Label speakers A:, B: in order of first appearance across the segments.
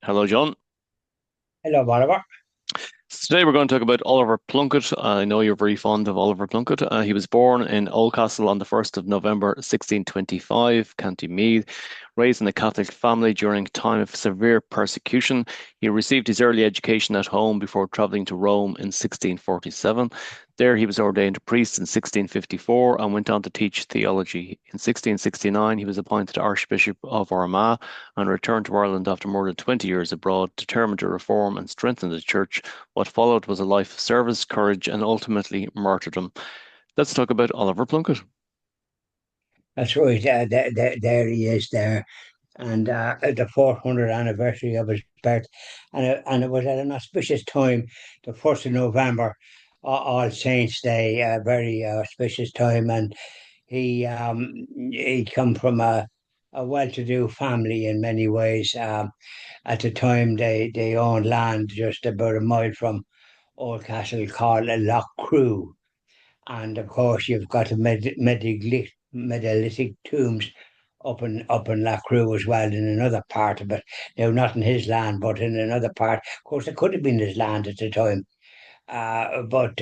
A: Hello, John.
B: Hello, Oliver.
A: So today we're going to talk about Oliver Plunkett. I know you're very fond of Oliver Plunkett. He was born in Oldcastle on the 1st of November 1625, County Meath. Raised in a Catholic family during a time of severe persecution, he received his early education at home before travelling to Rome in 1647. There he was ordained a priest in 1654 and went on to teach theology. In 1669, he was appointed Archbishop of Armagh and returned to Ireland after more than 20 years abroad, determined to reform and strengthen the church. What followed was a life of service, courage, and ultimately martyrdom. Let's talk about Oliver Plunkett.
B: That's right. There he is there. And the 400th anniversary of his birth. And it was at an auspicious time, the 1st of November, All Saints' Day, a very auspicious time. And he come from a well-to-do family in many ways. At the time, they owned land just about a mile from Oldcastle called Lough Crew. And of course, you've got the medieval tombs up in Lacrew as well in another part of it. Now, not in his land, but in another part. Of course, it could have been his land at the time. But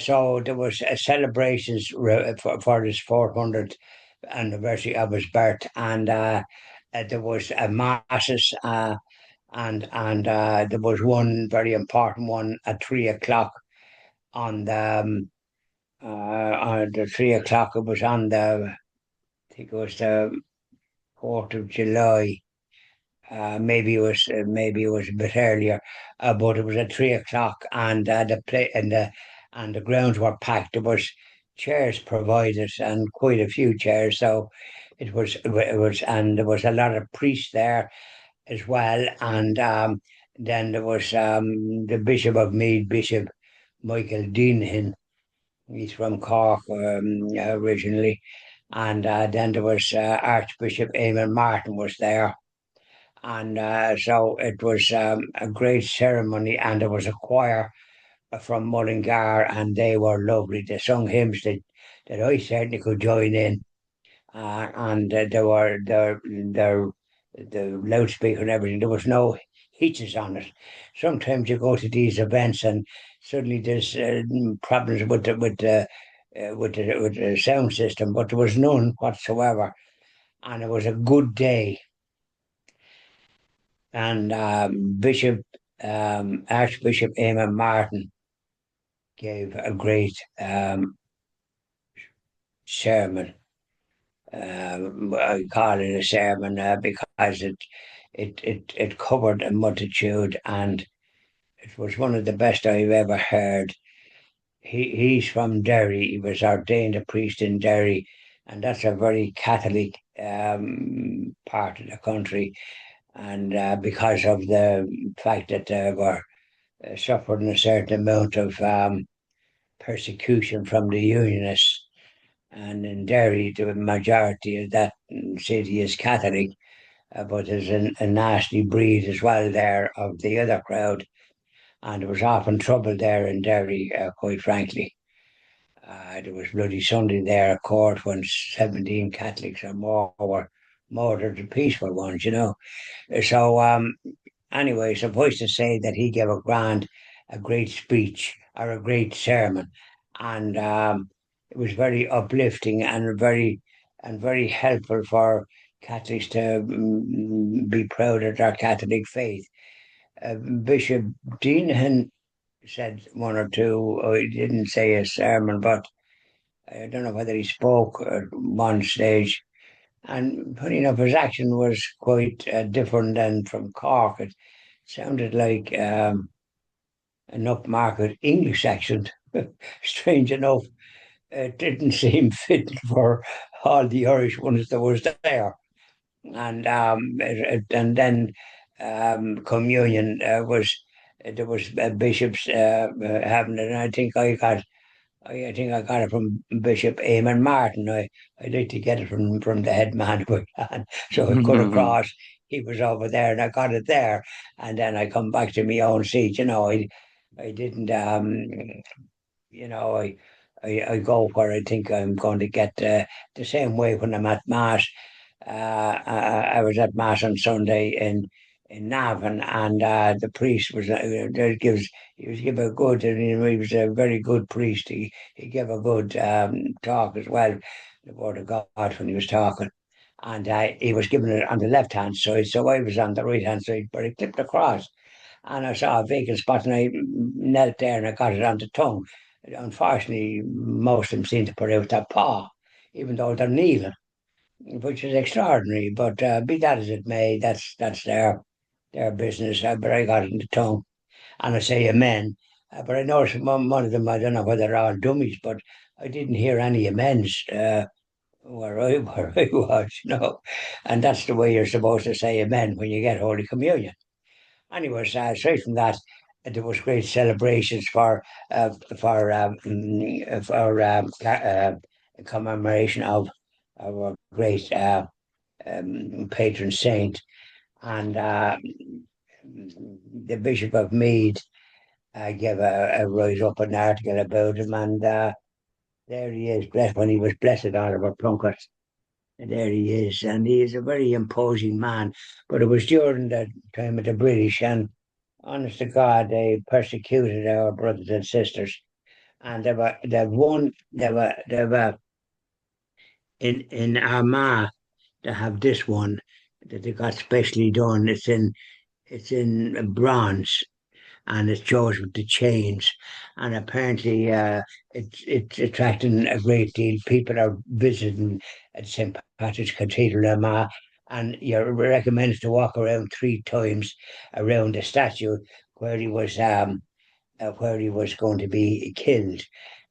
B: so there was celebrations for his 400th anniversary of his birth, and there was masses, and there was one very important one at 3 o'clock on the 3 o'clock. It was on I think it was the 4th of July. Maybe it was a bit earlier, but it was at 3 o'clock, and the play and the grounds were packed. There was chairs provided and quite a few chairs, so and there was a lot of priests there as well, and then there was the Bishop of Meath, Bishop Michael Dean. He's from Cork originally. And then there was Archbishop Eamon Martin was there. And so it was a great ceremony. And there was a choir from Mullingar, and they were lovely. They sung hymns that I certainly could join in. And there were the loudspeaker and everything. There was no heaters on it. Sometimes you go to these events and suddenly there's problems with the sound system, but there was none whatsoever, and it was a good day. And Archbishop Eamon Martin gave a great sermon. I call it a sermon because it covered a multitude, and it was one of the best I've ever heard. He's from Derry. He was ordained a priest in Derry, and that's a very Catholic part of the country. And because of the fact that they were suffering a certain amount of persecution from the Unionists, and in Derry, the majority of that city is Catholic, but there's a nasty breed as well there of the other crowd, and there was often trouble there in Derry, quite frankly. There was Bloody Sunday there at court when 17 Catholics or more were murdered, the peaceful ones. So, anyway, suffice to say that he gave a great speech or a great sermon, and it was very uplifting and very helpful for Catholics to be proud of their Catholic faith. Bishop Dean said one or two. He didn't say a sermon, but I don't know whether he spoke at one stage. And funny enough, his accent was quite different than from Cork. It sounded like an upmarket English accent. Strange enough, it didn't seem fit for all the Irish ones that was there. And then communion was there was bishops having it, and I think I got it from Bishop Eamon Martin. I'd like to get it from the head man if I can. So I cut across. He was over there, and I got it there. And then I come back to my own seat. I didn't. You know, I go where I think I'm going to get the same way when I'm at mass. I was at mass on Sunday in Navan, and the priest was gives he was give a good, and he was a very good priest. He gave a good talk as well, the word of God when he was talking, and he was giving it on the left hand side, so I was on the right hand side, but he clipped across, and I saw a vacant spot, and I knelt there and I got it on the tongue. Unfortunately, most of them seem to put out their paw, even though they're kneeling, which is extraordinary. But be that as it may, that's their business. But I got it in the tongue, and I say amen. But I noticed one of them, I don't know whether they're all dummies, but I didn't hear any amens where I was, and that's the way you're supposed to say amen when you get Holy Communion. Anyways, aside from that, there was great celebrations for commemoration of our great patron saint, and the Bishop of Meath gave a write up an article about him, and there he is, blessed when he was blessed Oliver Plunkett. And there he is, and he is a very imposing man. But it was during the time of the British, and honest to God, they persecuted our brothers and sisters. And they were in Armagh. They have this one that they got specially done. It's in bronze, and it shows with the chains. And apparently, it's attracting a great deal. People are visiting at St. Patrick's Cathedral in Armagh, and you're recommended to walk around 3 times around the statue where he was going to be killed.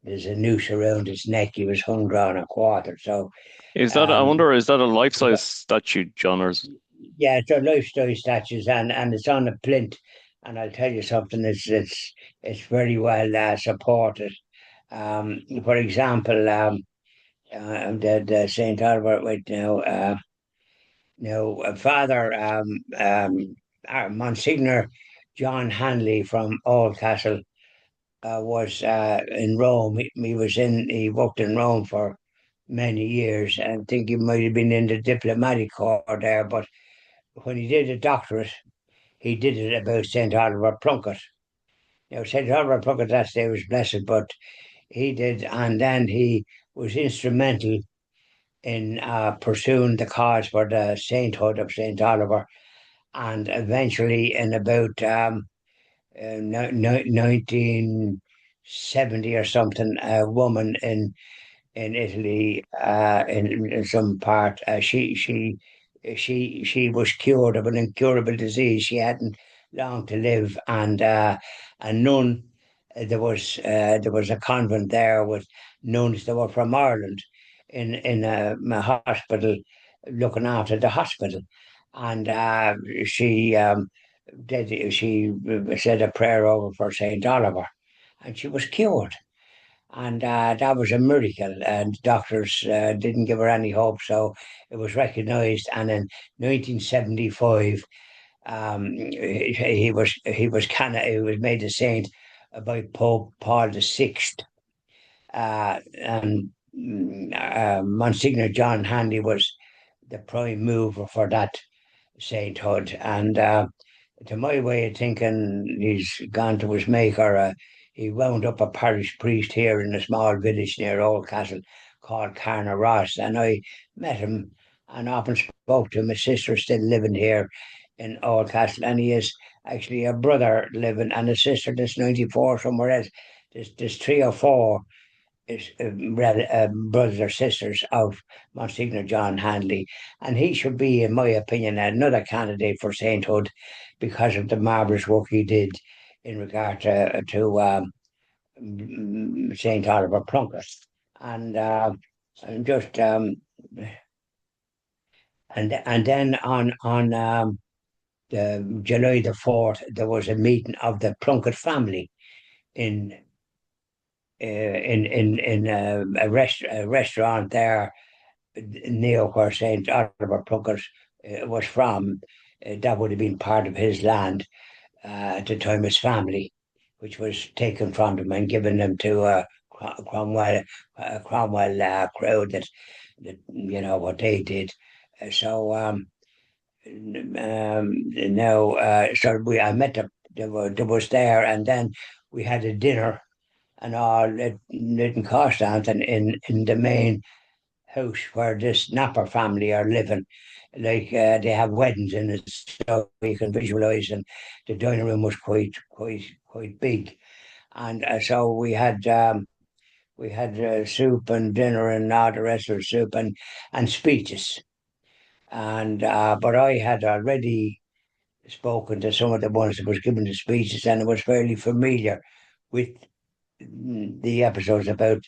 B: There's a noose around his neck. He was hung down a quarter. So,
A: I
B: um,
A: wonder, is that a life-size statue, John, or is...
B: yeah, it's a lifestyle statues, and it's on a plinth. And I'll tell you something, it's very well supported. For example, the Saint Albert right now, Father Monsignor John Hanley from Oldcastle was in Rome. He worked in Rome for many years, and I think he might have been in the diplomatic corps there. But when he did a doctorate, he did it about St. Oliver Plunkett. St. Oliver Plunkett that day was blessed, but he did, and then he was instrumental in pursuing the cause for the sainthood of St. Oliver. And eventually, in about 1970 or something, a woman in Italy, in some part. She was cured of an incurable disease. She hadn't long to live, and a nun. There was a convent there with nuns that were from Ireland in a hospital, looking after the hospital, and she said a prayer over for Saint Oliver, and she was cured, and that was a miracle. And doctors didn't give her any hope, so it was recognised. And in 1975, he was made a saint by Pope Paul VI, and Monsignor John Handy was the prime mover for that sainthood. And to my way of thinking, he's gone to his maker. He wound up a parish priest here in a small village near Oldcastle called Carnaross, and I met him and often spoke to him. His sister's still living here in Oldcastle, and he is actually a brother living and a sister that's 94 somewhere else. There's three or four is brothers or sisters of Monsignor John Handley, and he should be, in my opinion, another candidate for sainthood because of the marvelous work he did in regard to Saint Oliver Plunkett, and and just and then on the July 4th there was a meeting of the Plunkett family in a restaurant there near where St. Oliver Plunkett was from. That would have been part of his land at the time, his family, which was taken from them and given them to Cromwell crowd that you know what they did. So Now, so I met there was there, and then we had a dinner and all. It didn't cost anything in the main house where this Napper family are living. Like they have weddings in it, so you can visualize. And the dining room was quite big, and so we had soup and dinner and all the rest of the soup and speeches. And but I had already spoken to some of the ones that was giving the speeches, and I was fairly familiar with the episodes about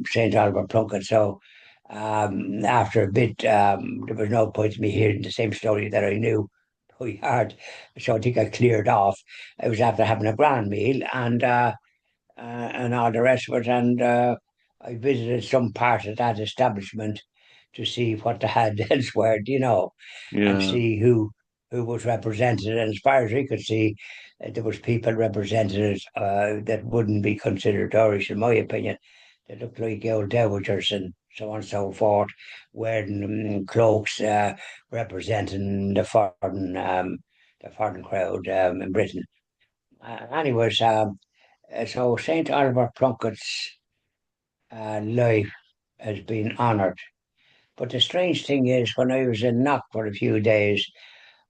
B: Saint Oliver Plunkett. So after a bit, there was no point in me hearing the same story that I knew by heart. So I think I cleared off. I was after having a grand meal and all the rest of it. And I visited some part of that establishment to see what they had elsewhere, and
A: Yeah.
B: see who was represented. And as far as we could see, there was people represented that wouldn't be considered Irish, in my opinion. They looked like old dowagers and so on and so forth, wearing cloaks representing the foreign crowd in Britain. Anyways, so St. Oliver Plunkett's life has been honoured. But the strange thing is, when I was in Knock for a few days,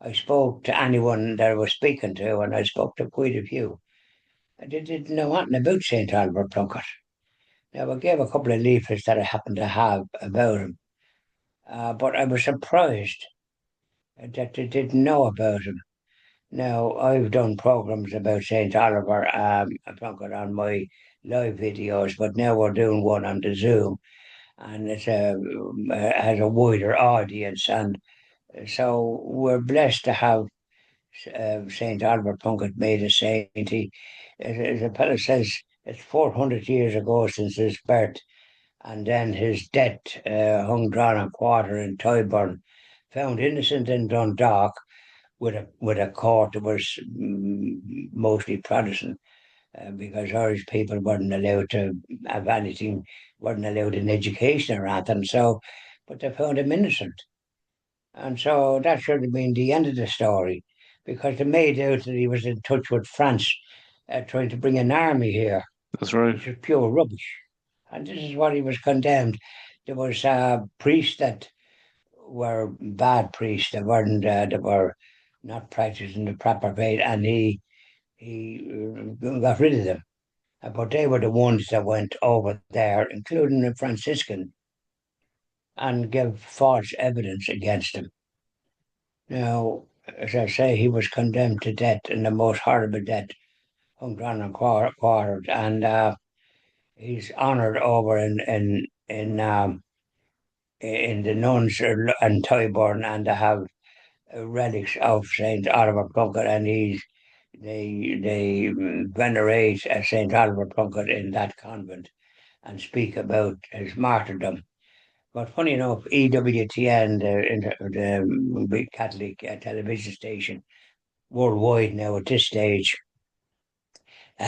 B: I spoke to anyone that I was speaking to, and I spoke to quite a few. And they didn't know anything about St. Oliver Plunkett. Now, I gave a couple of leaflets that I happened to have about him, but I was surprised that they didn't know about him. Now, I've done programs about St. Oliver Plunkett on my live videos, but now we're doing one on the Zoom, and has a wider audience. And so we're blessed to have Saint Oliver Plunkett made a saint. As a fellow says, it's 400 years ago since his birth, and then his death, hung drawn and quarter in Tyburn, found innocent in Dundalk with a court that was mostly Protestant. Because Irish people weren't allowed to have anything, weren't allowed an education or anything. So, but they found him innocent. And so that should have been the end of the story, because they made out that he was in touch with France, trying to bring an army here,
A: That's right.
B: which was pure rubbish. And this is what he was condemned. There was priests that were bad priests, that were not practicing the proper faith, and he got rid of them. But they were the ones that went over there, including a Franciscan, and gave false evidence against him. Now, as I say, he was condemned to death in the most horrible death, hung down and quartered, and he's honoured over in the nuns and Tyburn, and they have relics of Saint Oliver Plunkett, and they venerate Saint Oliver Plunkett in that convent and speak about his martyrdom. But funny enough, EWTN, the big Catholic television station worldwide now at this stage,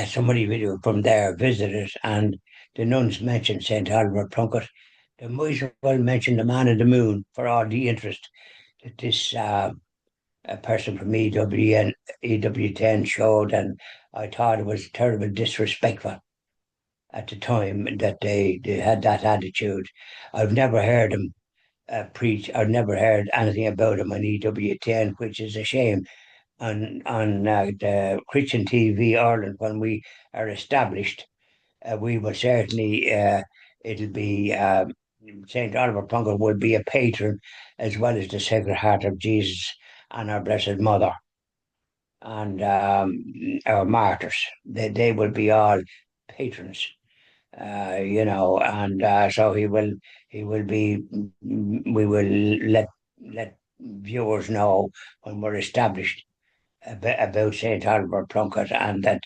B: somebody video from there visited, and the nuns mentioned St. Oliver Plunkett. They might as well mention the man in the moon for all the interest that this a person from EWTN showed, and I thought it was terribly disrespectful at the time that they had that attitude. I've never heard him preach. I've never heard anything about him on EWTN, which is a shame. On the Christian TV Ireland, when we are established, we will certainly it'll be Saint Oliver Plunkett will be a patron, as well as the Sacred Heart of Jesus and our Blessed Mother and our martyrs. They will be all patrons, and so he will be. We will let viewers know when we're established about Saint Oliver Plunkett, and that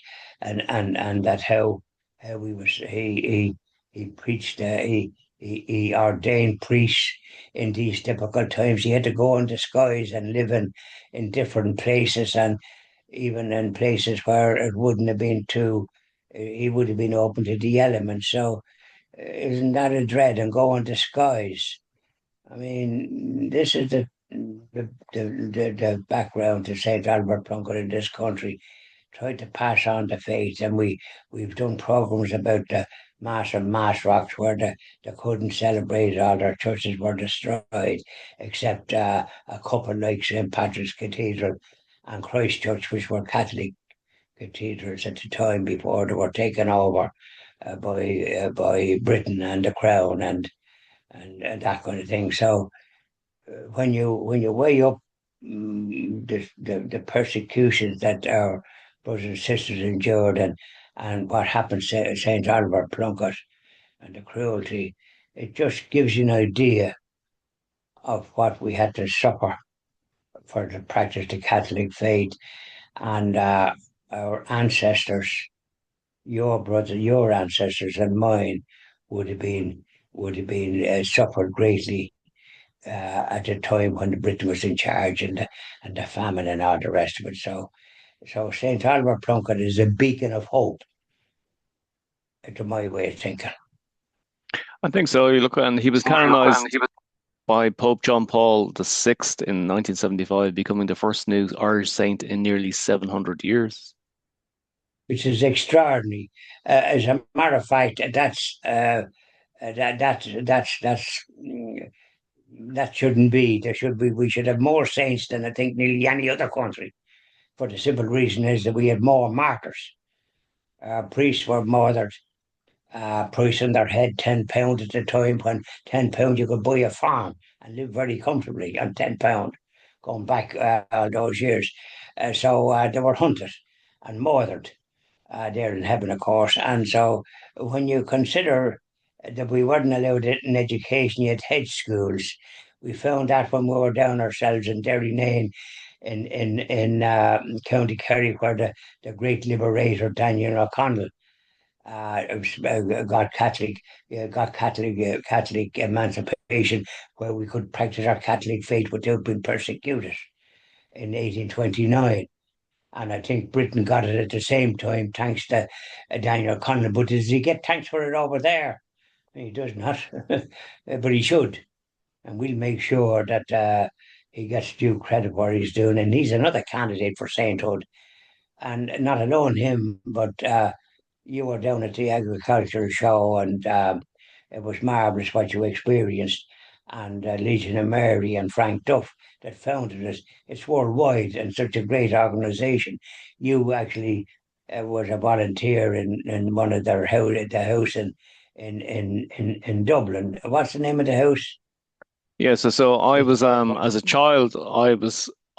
B: how he preached. He ordained priests in these difficult times. He had to go in disguise and live in different places, and even in places where it wouldn't have been too, he would have been open to the elements. So isn't that a dread, and go in disguise? I mean, this is the background to St. Oliver Plunkett in this country. Tried to pass on the faith, and we've done programs about the mass rocks where they couldn't celebrate. All their churches were destroyed, except a couple like St. Patrick's Cathedral and Christ Church, which were Catholic cathedrals at the time before they were taken over by Britain and the Crown and that kind of thing. So when you weigh up the persecutions that our brothers and sisters endured and what happened to Saint Oliver Plunkett and the cruelty, it just gives you an idea of what we had to suffer for the practice of the Catholic faith and our ancestors, your ancestors and mine would have been suffered greatly at a time when Britain was in charge and the famine and all the rest of it. So St. Oliver Plunkett is a beacon of hope, to my way of thinking.
A: I think so. You look, and he was canonized by Pope John Paul VI in 1975, becoming the first new Irish saint in nearly 700 years.
B: Which is extraordinary. As a matter of fact, that shouldn't be. There should be. We should have more saints than I think nearly any other country. For the simple reason is that we had more martyrs. Priests were murdered. Priests on their head £10 at the time when £10 you could buy a farm and live very comfortably on £10, going back all those years. So they were hunted and murdered there in heaven, of course. And so when you consider that we weren't allowed an education, yet hedge schools, we found that when we were down ourselves in Derrynane in County Kerry, where the great liberator Daniel O'Connell got Catholic emancipation, where we could practice our Catholic faith without being persecuted in 1829. And I think Britain got it at the same time, thanks to Daniel O'Connell. But does he get thanks for it over there? He does not, but he should. And we'll make sure that he gets due credit for what he's doing. And he's another candidate for sainthood. And not alone him, but you were down at the agricultural show, and it was marvellous what you experienced. And Legion of Mary and Frank Duff that founded it. It's worldwide and such a great organisation. You actually was a volunteer in one of their house, the house in Dublin. What's the name of the house?
A: Yeah, so I was as a child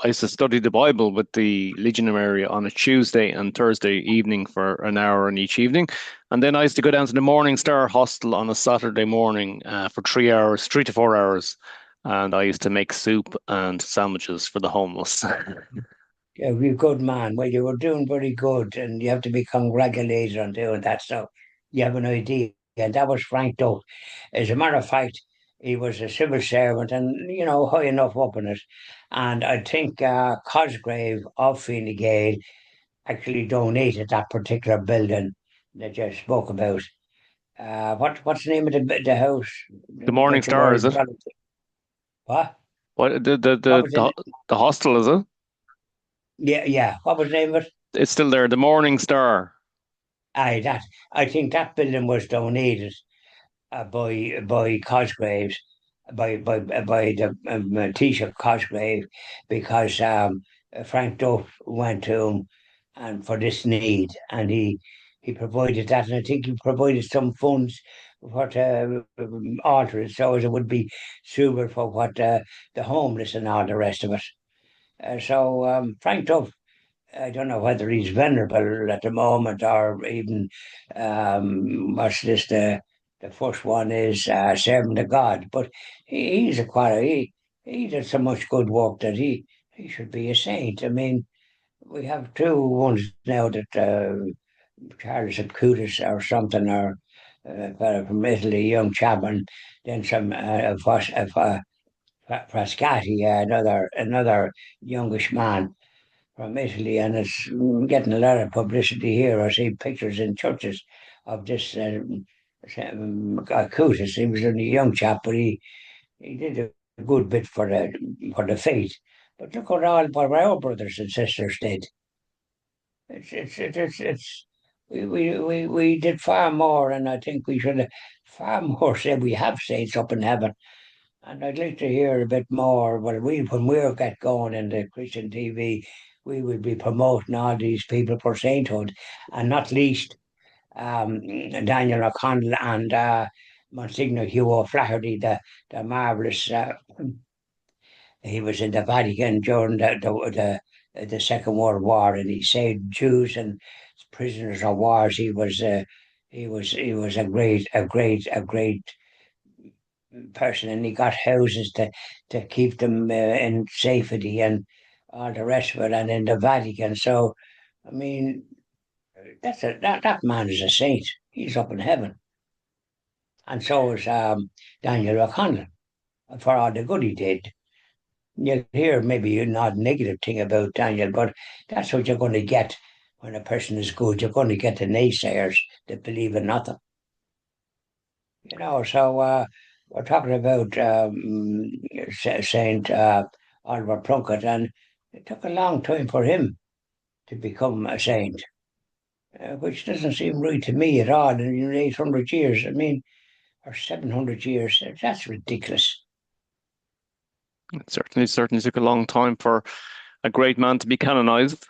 A: I used to study the Bible with the Legionary area on a Tuesday and Thursday evening for an hour in each evening. And then I used to go down to the Morning Star hostel on a Saturday morning for 3 hours, 3 to 4 hours. And I used to make soup and sandwiches for the homeless.
B: Yeah, you're a good man. Well, you were doing very good, and you have to be congratulated on doing that. So you have an idea. And that was Frank Duff. As a matter of fact, he was a civil servant and, high enough up in it. And I think Cosgrave of Fine Gael actually donated that particular building that you spoke about. What's the name of the house
A: The Morning
B: that you
A: Star,
B: were
A: is it?
B: What?
A: What
B: What was it?
A: the hostel, is it?
B: Yeah, yeah. What was the name of it?
A: It's still there. The Morning Star.
B: I think that building was donated by Cosgraves, by the Taoiseach Cosgrave, because Frank Duff went to him and for this need, and he provided that, and I think he provided some funds for to alter it so as it would be suitable for what the homeless and all the rest of it. So Frank Duff, I don't know whether he's venerable at the moment or even what's this the first one is servant of God, but he's a quality. He did so much good work that he should be a saint. I mean, we have two ones now that Charles Acutis or something or fellow from Italy, young chap, and then some Frascati, another youngish man from Italy, and it's getting a lot of publicity here. I see pictures in churches of this Acutis. He was only a young chap, but He did a good bit for the faith. But look at all what our brothers and sisters did. It's we did far more, and I think we should have far more said we have saints up in heaven. And I'd like to hear a bit more. Well, when we get going in the Christian TV, we would be promoting all these people for sainthood, and not least Daniel O'Connell and Monsignor Hugh O'Flaherty, the marvelous. He was in the Vatican during the Second World War, and he saved Jews and prisoners of wars. He was a great person, and he got houses to keep them in safety and all the rest of it, and in the Vatican. So, I mean, that man is a saint. He's up in heaven, and so is Daniel O'Connell for all the good he did. You'll hear maybe a not negative thing about Daniel, but that's what you're going to get when a person is good. You're going to get the naysayers that believe in nothing. So we're talking about Saint Oliver Plunkett, and it took a long time for him to become a saint, which doesn't seem right to me at all. In 800 years, I mean, or 700 years, that's ridiculous.
A: It certainly took a long time for a great man to be canonized.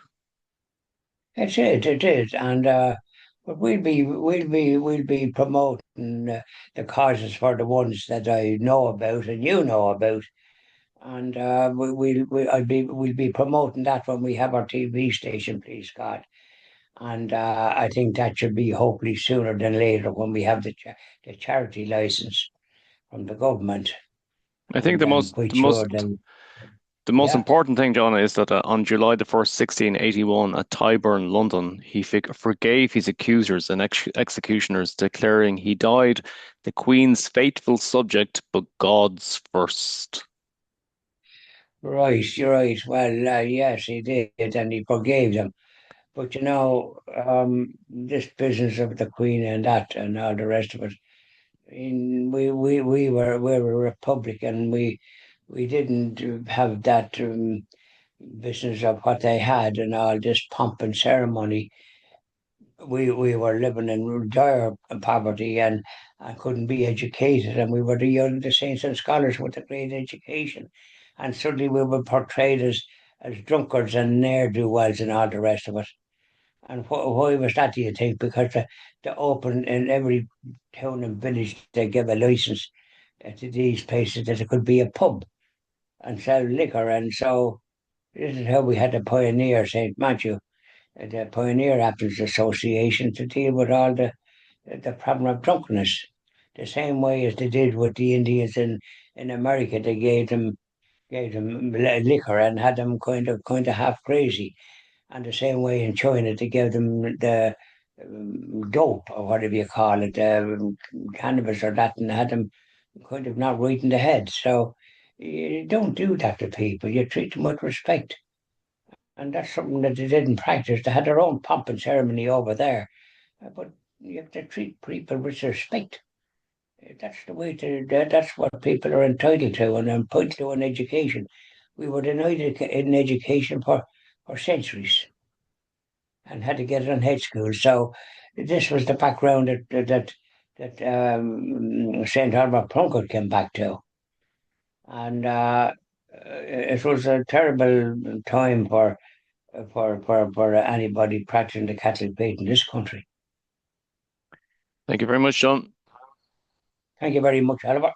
B: It is, and but we'll be promoting the causes for the ones that I know about and you know about, and we'll be promoting that when we have our TV station, please God. And I think that should be hopefully sooner than later when we have the charity license from the government,
A: I think
B: and I'm quite sure then,
A: the most
B: yeah.
A: important thing, John, is that on July the 1st, 1681, at Tyburn, London, he forgave his accusers and executioners, declaring he died the Queen's faithful subject, but God's first.
B: Right, you're right. Well, yes, he did, and he forgave them. But this business of the Queen and that and all the rest of it, I mean, we were a republic, and we didn't have that business of what they had and all this pomp and ceremony. We were living in dire poverty, and couldn't be educated, and we were the saints and scholars with a great education, and suddenly we were portrayed as drunkards and ne'er-do-wells and all the rest of it. And why was that, do you think? Because the open in every town and village, they give a license to these places that it could be a pub and sell liquor. And so this is how we had to pioneer St. Matthew, the Pioneer Apples Association, to deal with all the problem of drunkenness. The same way as they did with the Indians in America, they gave them liquor and had them kind of half crazy. And the same way in China, they gave them the dope or whatever you call it, cannabis or that, and had them kind of not right in the head. So you don't do that to people. You treat them with respect. And that's something that they didn't practice. They had their own pomp and ceremony over there. But you have to treat people with respect. That's the way that's what people are entitled to and entitled to in education. We were denied in education for centuries and had to get it on head school. So this was the background that St. Albert Plunkett came back to. And it was a terrible time for anybody practicing the Catholic faith in this country.
A: Thank you very much, John.
B: Thank you very much, Oliver.